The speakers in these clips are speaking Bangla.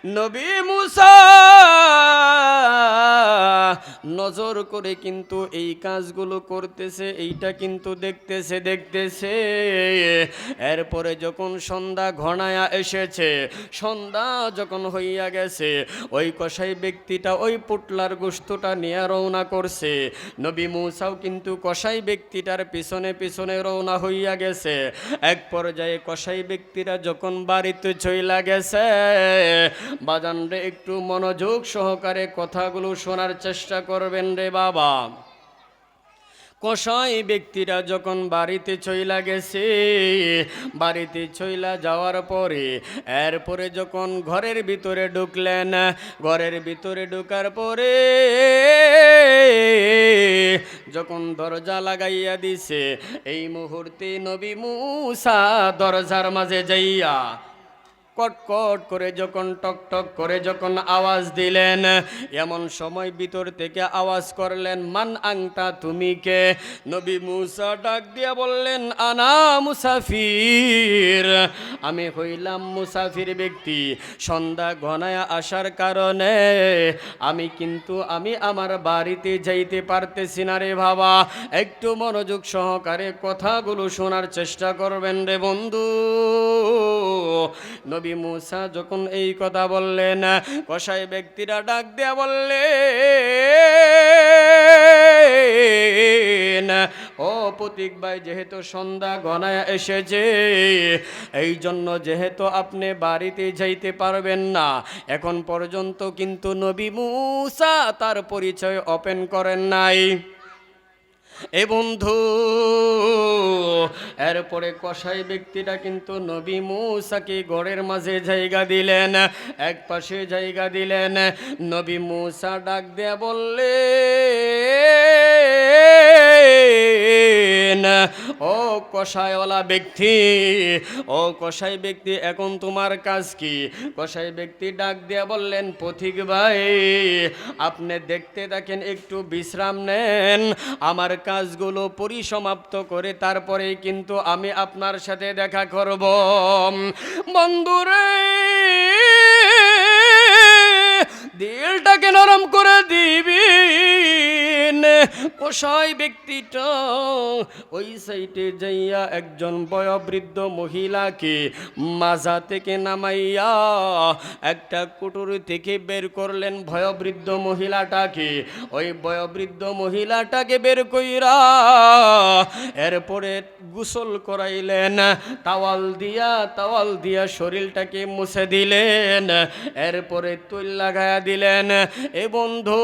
নবী মুসা নজর করে কিন্তু এই কাজগুলো করতেছে, এইটা কিন্তু দেখতেছে। এরপরে যখন সন্ধ্যা ঘনায়া এসেছে, সন্ধ্যা যখন হইয়া গেছে, ওই কসাই ব্যক্তিটা ওই পুটলার গোশতটা নিয়ে রওনা করছে। নবী মুসাও কিন্তু কসাই ব্যক্তিটার পিছনে পিছনে রওনা হইয়া গেছে। এক পর্যায়ে কসাই ব্যক্তিরা যখন বাড়িতে চইলা গেছে, বাজান রে একটু মনোযোগ সহকারে কথাগুলো শোনার চেষ্টা করবেন রে বাবা। কসাই ব্যক্তিরা যখন বাড়িতে চইলা গেছে, বাড়িতে চইলা যাওয়ার পরে এরপরে যখন ঘরের ভিতরে ঢুকলেন, ঘরের ভিতরে ঢুকার পরে যখন দরজা লাগাইয়া দিছে, এই মুহূর্তে নবী মুসা দরজার মাঝে যাইয়া কটকট করে যখন টকটক করে যখন আওয়াজ দিলেন, এমন সময় ভিতর থেকে আওয়াজ করলেন, মান আংতা, তুমি কে? নবী মুসা ডাক দিয়া বললেন, আনা মুসাফির, আমি হইলাম মুসাফির ব্যক্তি। সন্ধ্যা ঘনায় আসার কারণে আমি আমার বাড়িতে যাইতে পারতেছি না রে বাবা। একটু মনোযোগ সহকারে কথাগুলো শোনার চেষ্টা করবেন রে বন্ধু। নবী মুসা যখন এই কথা বললেন, কসাই ব্যক্তিরা ডাক দেয়া বললেন, ও পথিক ভাই, যেহেতু সন্ধ্যা ঘনায় এসেছে, এই জন্য যেহেতু আপনি বাড়িতে যাইতে পারবেন না, এখন পর্যন্ত কিন্তু নবী মুসা তার পরিচয় ওপেন করেন নাই। এ বন্ধু, এরপরে কসাই ব্যক্তিটা কিন্তু নবী মুসাকে ঘরের মাঝে জায়গা দিলেন, এক পাশে জায়গা দিলেন। নবী মুসা ডাক দেয়া বললেন, ও কসাইওয়ালা ব্যক্তি, ও কসাই ব্যক্তি, এখন তোমার কাজ কি? কসাই ব্যক্তি ডাক দেয়া বললেন, পথিক ভাই, আপনি দেখতে থাকেন, একটু বিশ্রাম নেন, আমার কাজগুলো পরিসমাপ্ত করে তারপরেই কিন্তু আমি আপনার সাথে দেখা করব। বন্ধুরে, দিলটাকে নরম করে দিবি। কসাই ব্যক্তিটা ওই সাইডে যাইয়া একজন বয়োবৃদ্ধ মহিলাকে মাজা থেকে নামাইয়া একটা কুটুরি থেকে বের করলেন বয়োবৃদ্ধ মহিলাটাকে। ওই বয়োবৃদ্ধ মহিলাটাকে বের কইরা এরপরে গোসল করাইলেন, তাওয়াল দিয়া শরীরটাকে মুছে দিলেন, এরপরে তৈল লাগায়া দিলেন। এ বন্ধু,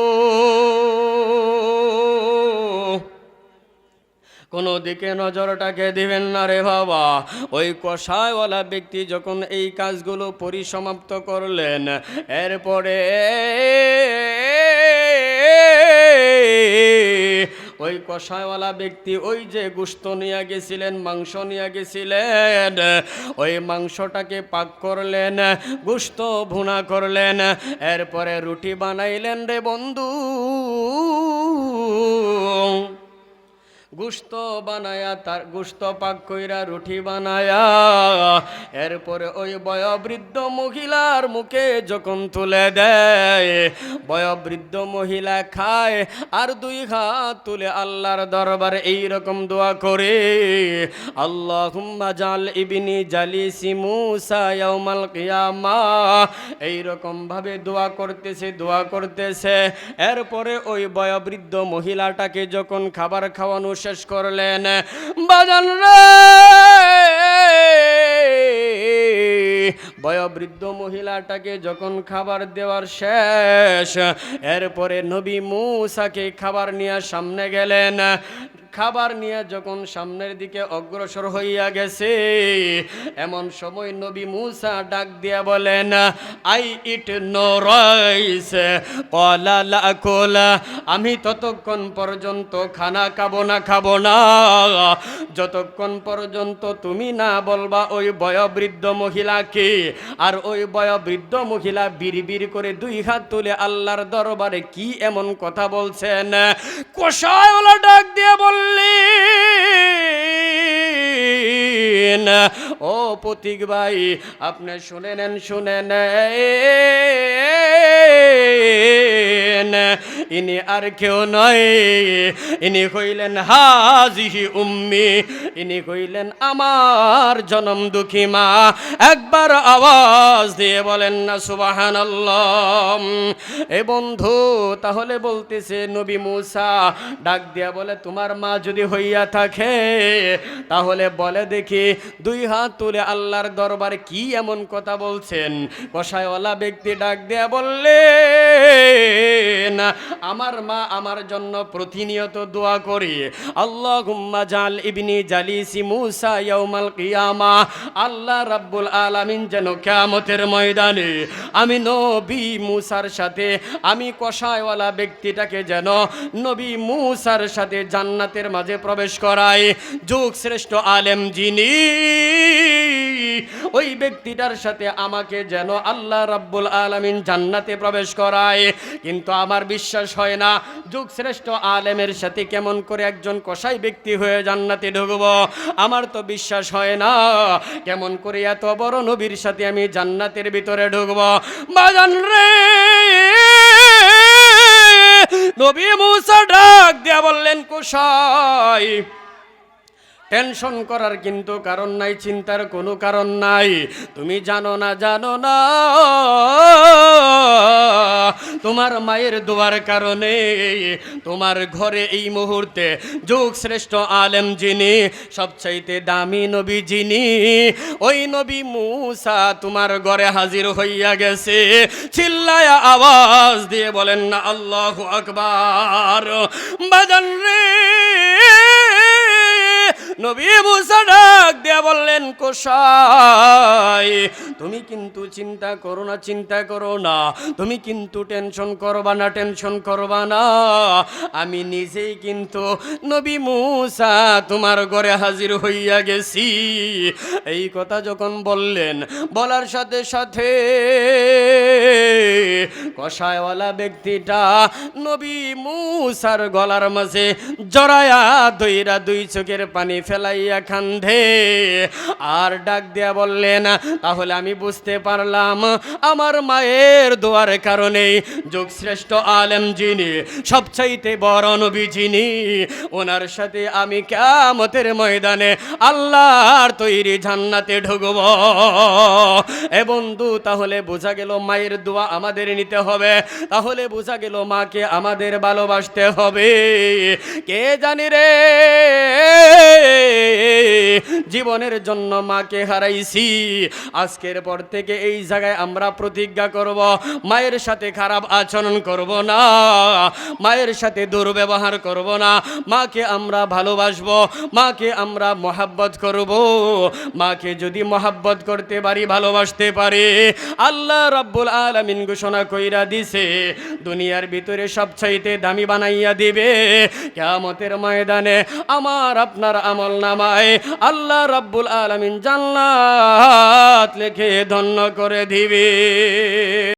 কোনো দিকে নজরটাকে দিবেন না রে বাবা। ওই কসাইওয়ালা ব্যক্তি যখন এই কাজগুলো পরিসমাপ্ত করলেন, এরপরে ওই কসাইওয়ালা ব্যক্তি ওই যে গোশত নিয়ে গেছিলেন, মাংস নিয়ে গেছিলেন, ওই মাংসটাকে পাক করলেন, গোশত ভুনা করলেন, এরপরে রুটি বানাইলেন রে বন্ধু। গোশত বানায়া, তার গোশত পাক কইরা রুটি বানায়া এরপরে ওই বয়োবৃদ্ধ মহিলার মুখে যখন তুলে দেয়, বয়োবৃদ্ধ মহিলা খায় আর দুই হাত তুলে আল্লাহর দরবারে এইরকম দোয়া করে, আল্লাহুম্মা জাল ইবনি জালিসি মুসা ইয়াউমাল কিয়ামাহ, এইরকম ভাবে দোয়া করতেছে। এরপরে ওই বয়োবৃদ্ধ মহিলাটাকে যখন খাবার খাওয়ানো শেষ করলেন, বাজান রে, বয়োবৃদ্ধ মহিলাটাকে যখন খাবার দেওয়ার শেষ, এরপরে নবী মুসাকে খাবার নিয়ে সামনে গেলেন। খাবার নিয়ে যখন সামনের দিকে অগ্রসর হইয়া গেছে, এমন সময় নবী মুসা ডাক দিয়া বলেন, আই ইট নো রাইস ক্বালা লা আকুলা, আমি ততক্ষণ পর্যন্ত খানা খাবো না যতক্ষণ পর্যন্ত তুমি না বলবা ওই বয়োবৃদ্ধ মহিলাকে। আর ওই বয়োবৃদ্ধ মহিলা বিড়বিড় করে দুই হাত তুলে আল্লাহর দরবারে কি এমন কথা বলছেন। কসাইওয়ালা ডাক দিয়ে বললেন, ও পথিক ভাই, আপনি শুনে নেন। ইনি আর কেউ নয়, ইনি কইলেন হাজিহি উম্মি, ইনি কইলেন আমার জনম দুঃখী মা। একবার আওয়াজ দিয়ে বলেন না সুবহানাল্লাহ। এ বন্ধু, তাহলে বলতেছে নবী মূসা ডাক দিয়া বলে, তোমার মা যদি হইয়া থাকে তাহলে বলে দেখি, দুই হাত তুলে আল্লাহর দরবারে কি এমন কথা বলছেন? কষায়ওয়ালা ব্যক্তি ডাক দিয়া বললেন, আমার মা আমার জন্য প্রতিনিয়ত দোয়া করি, আল্লাহুম্মা জাল ইবনি জালিসি মূসা ইয়াউমাল কিয়ামা, আল্লাহ রাব্বুল আলামিন যেন কিয়ামতের ময়দানে আমি নবী মূসার সাথে, আমি কষায়ওয়ালা ব্যক্তিটাকে যেন নবী মূসার সাথে জান্নাতের মাঝে প্রবেশ করায়। যুগ শ্রেষ্ঠ আলেম যিনি, ওই ব্যক্তিটার সাথে আমাকে যেন আল্লাহ রাব্বুল আলামিন জান্নাতে প্রবেশ করায়। কিন্তু আমার বিশ্বাস হয় না, যুগ শ্রেষ্ঠ আলেমের সাথে কেমন করে একজন কসাই ব্যক্তি হয়ে জান্নাতে ঢুকব? আমার তো বিশ্বাস হয় না, কেমন করে এত বড় নবীর সাথে আমি জান্নাতের ভিতরে ঢুকব? বাজান রে, নবী মূসা ডাক দিয়া বললেন, কসাই টেনশন করার কিন্তু কারণ নাই, চিন্তার কোনো কারণ নাই। তুমি জানো না তোমার মায়ের দোয়ার কারণে তোমার ঘরে এই মুহূর্তে যুগ শ্রেষ্ঠ আলেম যিনি, সবচাইতে দামি নবী যিনি, ওই নবী মূসা তোমার ঘরে হাজির হইয়া গেছে। চিল্লায়া আওয়াজ দিয়ে বলেন না আল্লাহু আকবার। বাজান রে, নবী মূসা ডাক দিয়া বললেন, কসাই তুমি কিন্তু চিন্তা করো না, চিন্তা করো না, তুমি কিন্তু টেনশন করবা না, টেনশন করবা না, আমি নিজেই কিন্তু নবী মূসা তোমার ঘরে হাজির হইয়া গেছি। এই কথা যখন বললেন, বলার সাথে সাথে কষায়ওয়ালা ব্যক্তিটা নবী মূসার গলার মাঝে জড়ায়া দইরা দুই চোখের পানি ফেলাইয়া কান্দে আর ডাক দিয়া বললেন, তাহলে আমি বুঝতে পারলাম আমার মায়ের দোয়ার কারণে যুগ শ্রেষ্ঠ আলেম যিনি, সবচাইতে বড় নবী যিনি, ওনার সাথে আমি কিয়ামতের ময়দানে আল্লাহর তৈরি জান্নাতে ঢুকব। এ বন্ধু, তাহলে বোঝা গেল মায়ের দোয়া আমাদের নিতে হবে, তাহলে বোঝা গেল মাকে আমাদের ভালোবাসতে হবে। কে জানি রে, জীবনের জন্য মাকে হারাইছি, আজকের পর থেকে এই জায়গায় আমরা প্রতিজ্ঞা করব, মায়ের সাথে খারাপ আচরণ করব না, মায়ের সাথে দুর্ব্যবহার করব না, মাকে আমরা ভালোবাসবো, মাকে আমরা মহাব্বত করব। মাকে যদি মহাব্বত করতে পারি, ভালোবাসতে পারি, আল্লাহ রাব্বুল আলামিন ঘোষণা কইরা দিছে দুনিয়ার ভিতরে সবচাইতে দামি বানাইয়া দিবে। কিয়ামতের ময়দানে আমার আপনার আমল নামায় আল্লাহ রাব্বুল আলামিন জান্নাত লিখে ধন্য করে দিবে।